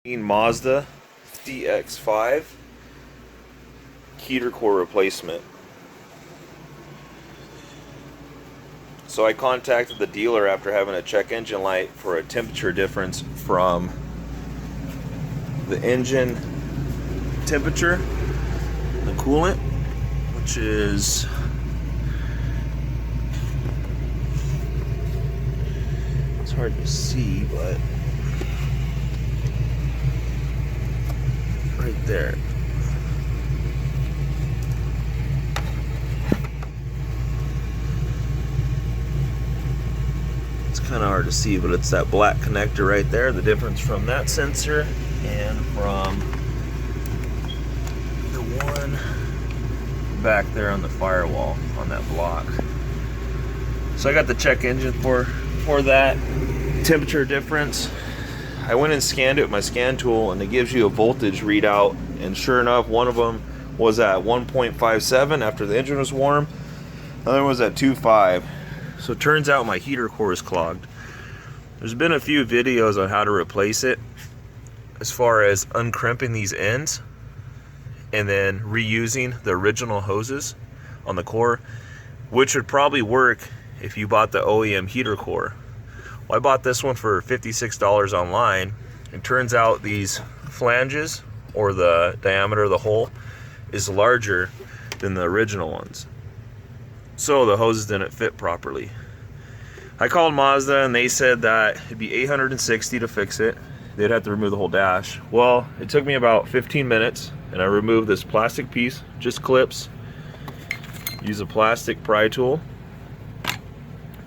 Mazda CX-5 heater core replacement. So I contacted the dealer after having a check engine light for a temperature difference from the engine temperature, the coolant, which is it's hard to see, but right there. It's kind of hard to see, but it's that black connector right there, the difference from that sensor and from the one back there on the firewall on that block. So I got the check engine for that temperature difference. I went and scanned it with my scan tool, and it gives you a voltage readout, and sure enough, one of them was at 1.57 after the engine was warm, the other one was at 2.5. So it turns out my heater core is clogged. There's been a few videos on how to replace it, as far as uncrimping these ends and then reusing the original hoses on the core, which would probably work if you bought the OEM heater core. Well, I bought this one for $56 online. It turns out these flanges, or the diameter of the hole, is larger than the original ones. So the hoses didn't fit properly. I called Mazda and they said that it'd be $860 to fix it. They'd have to remove the whole dash. Well, it took me about 15 minutes, and I removed this plastic piece, just clips. Use a plastic pry tool.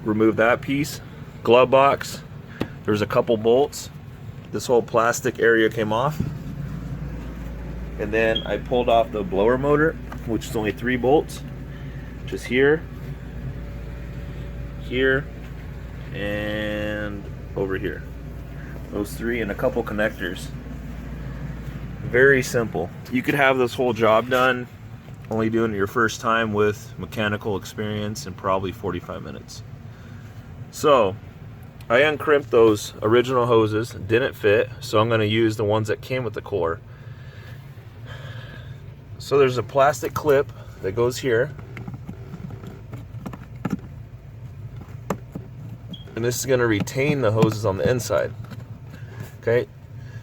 Remove that piece. Glove box. There's a couple bolts. This whole plastic area came off. And then I pulled off the blower motor, which is only 3 bolts. Just here, here, and over here. Those 3 and a couple connectors. Very simple. You could have this whole job done only doing it your first time with mechanical experience in probably 45 minutes. So I uncrimped those original hoses, didn't fit, so I'm going to use the ones that came with the core. So there's a plastic clip that goes here, and this is going to retain the hoses on the inside. Okay,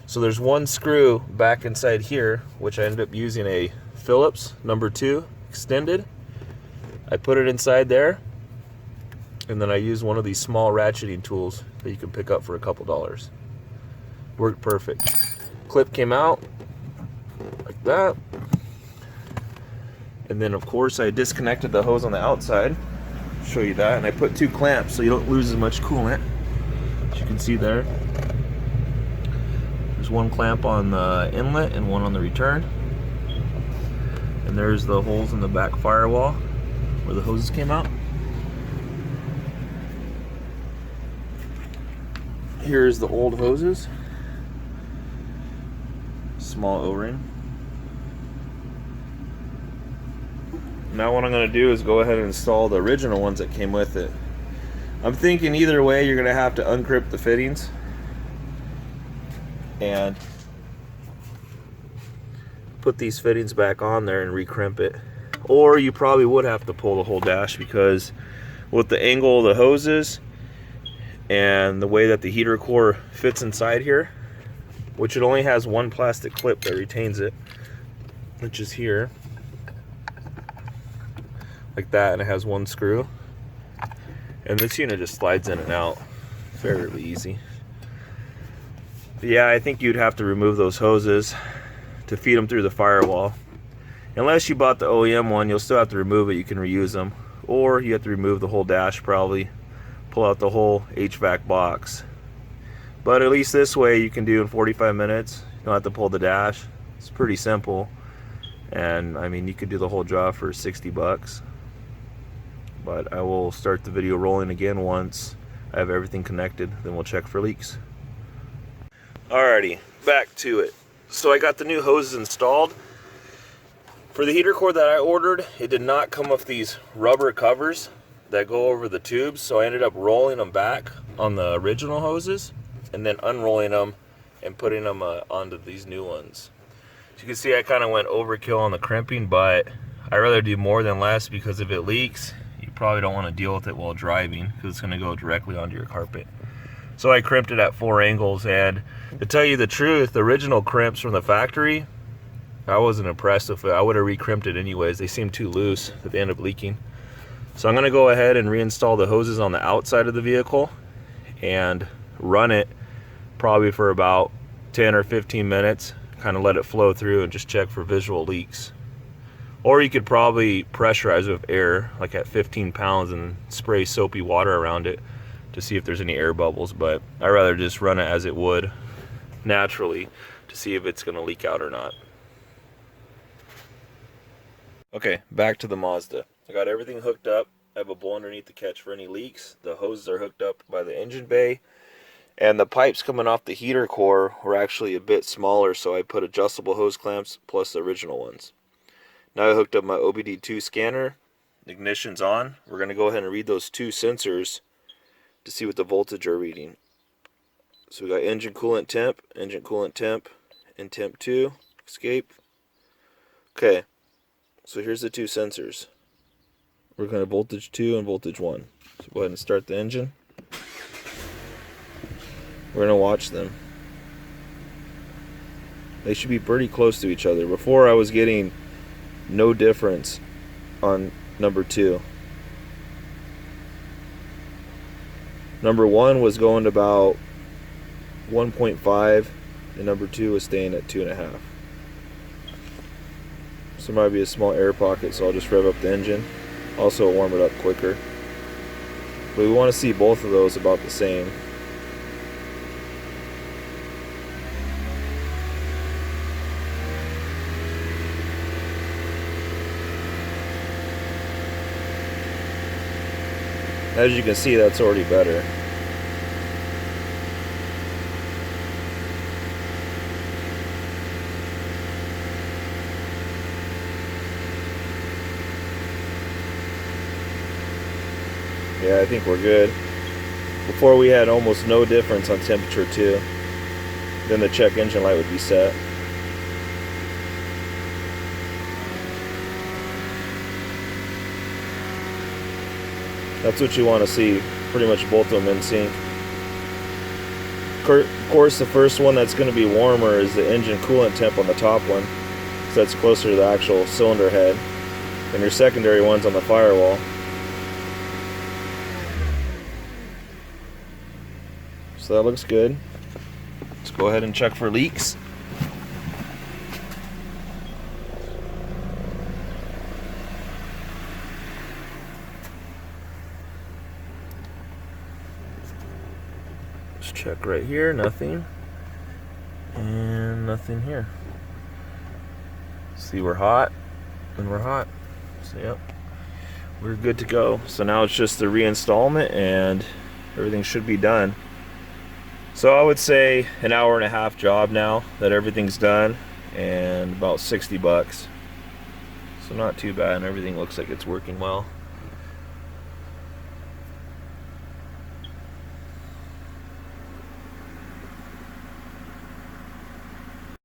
so there's one screw back inside here, which I ended up using a Phillips number 2 extended. I put it inside there, and then I use one of these small ratcheting tools that you can pick up for a couple dollars. Worked perfect. Clip came out like that, and then of course I disconnected the hose on the outside. Show you that, and I put 2 clamps so you don't lose as much coolant, as you can see there. There's one clamp on the inlet and one on the return, and there's the holes in the back firewall where the hoses came out. Here's the old hoses, small O-ring. Now what I'm going to do is go ahead and install the original ones that came with it. I'm thinking either way you're going to have to uncrimp the fittings and put these fittings back on there and recrimp it. Or you probably would have to pull the whole dash, because with the angle of the hoses and the way that the heater core fits inside here, which it only has one plastic clip that retains it, which is here like that, and it has one screw, and this unit just slides in and out fairly easy. But yeah, I think you'd have to remove those hoses to feed them through the firewall. Unless you bought the OEM one, you'll still have to remove it. You can reuse them, or you have to remove the whole dash, probably pull out the whole HVAC box. But at least this way you can do in 45 minutes. You don't have to pull the dash. It's pretty simple, and I mean, you could do the whole job for 60 bucks. But I will start the video rolling again once I have everything connected, then we'll check for leaks. Alrighty, back to it. So I got the new hoses installed. For the heater core that I ordered, it did not come with these rubber covers that go over the tubes, so I ended up rolling them back on the original hoses and then unrolling them and putting them onto these new ones. As you can see, I kind of went overkill on the crimping, but I'd rather do more than less, because if it leaks, you probably don't want to deal with it while driving, because it's going to go directly onto your carpet. So I crimped it at 4 angles, and to tell you the truth, the original crimps from the factory, I wasn't impressed with it. I would have re-crimped it anyways. They seemed too loose that they end up leaking. So I'm going to go ahead and reinstall the hoses on the outside of the vehicle and run it probably for about 10 or 15 minutes, kind of let it flow through and just check for visual leaks. Or you could probably pressurize it with air, like at 15 pounds, and spray soapy water around it to see if there's any air bubbles, but I'd rather just run it as it would naturally to see if it's going to leak out or not. Okay, back to the Mazda. I got everything hooked up. I have a bowl underneath to catch for any leaks. The hoses are hooked up by the engine bay, and the pipes coming off the heater core were actually a bit smaller, so I put adjustable hose clamps plus the original ones. Now I hooked up my OBD2 scanner. Ignition's on. We're going to go ahead and read those 2 sensors to see what the voltage are reading. So we got engine coolant temp, and temp 2, escape. Okay, so here's the 2 sensors. We're going to voltage 2 and voltage 1. So go ahead and start the engine. We're going to watch them. They should be pretty close to each other. Before I was getting no difference on number 2. Number 1 was going to about 1.5 and number 2 was staying at 2.5. So there might be a small air pocket, so I'll just rev up the engine. Also warm it up quicker. But we want to see both of those about the same. As you can see, that's already better. Yeah, I think we're good. Before we had almost no difference on temperature too. Then the check engine light would be set. That's what you want to see, pretty much both of them in sync. Of course, the first one that's going to be warmer is the engine coolant temp on the top one, so that's closer to the actual cylinder head. And your secondary one's on the firewall. So that looks good. Let's go ahead and check for leaks. Let's check right here, nothing. And nothing here. See, we're hot, and we're hot. So yep, we're good to go. So now it's just the reinstallment and everything should be done. So I would say an hour-and-a-half job now that everything's done, and about $60. So not too bad, and everything looks like it's working well.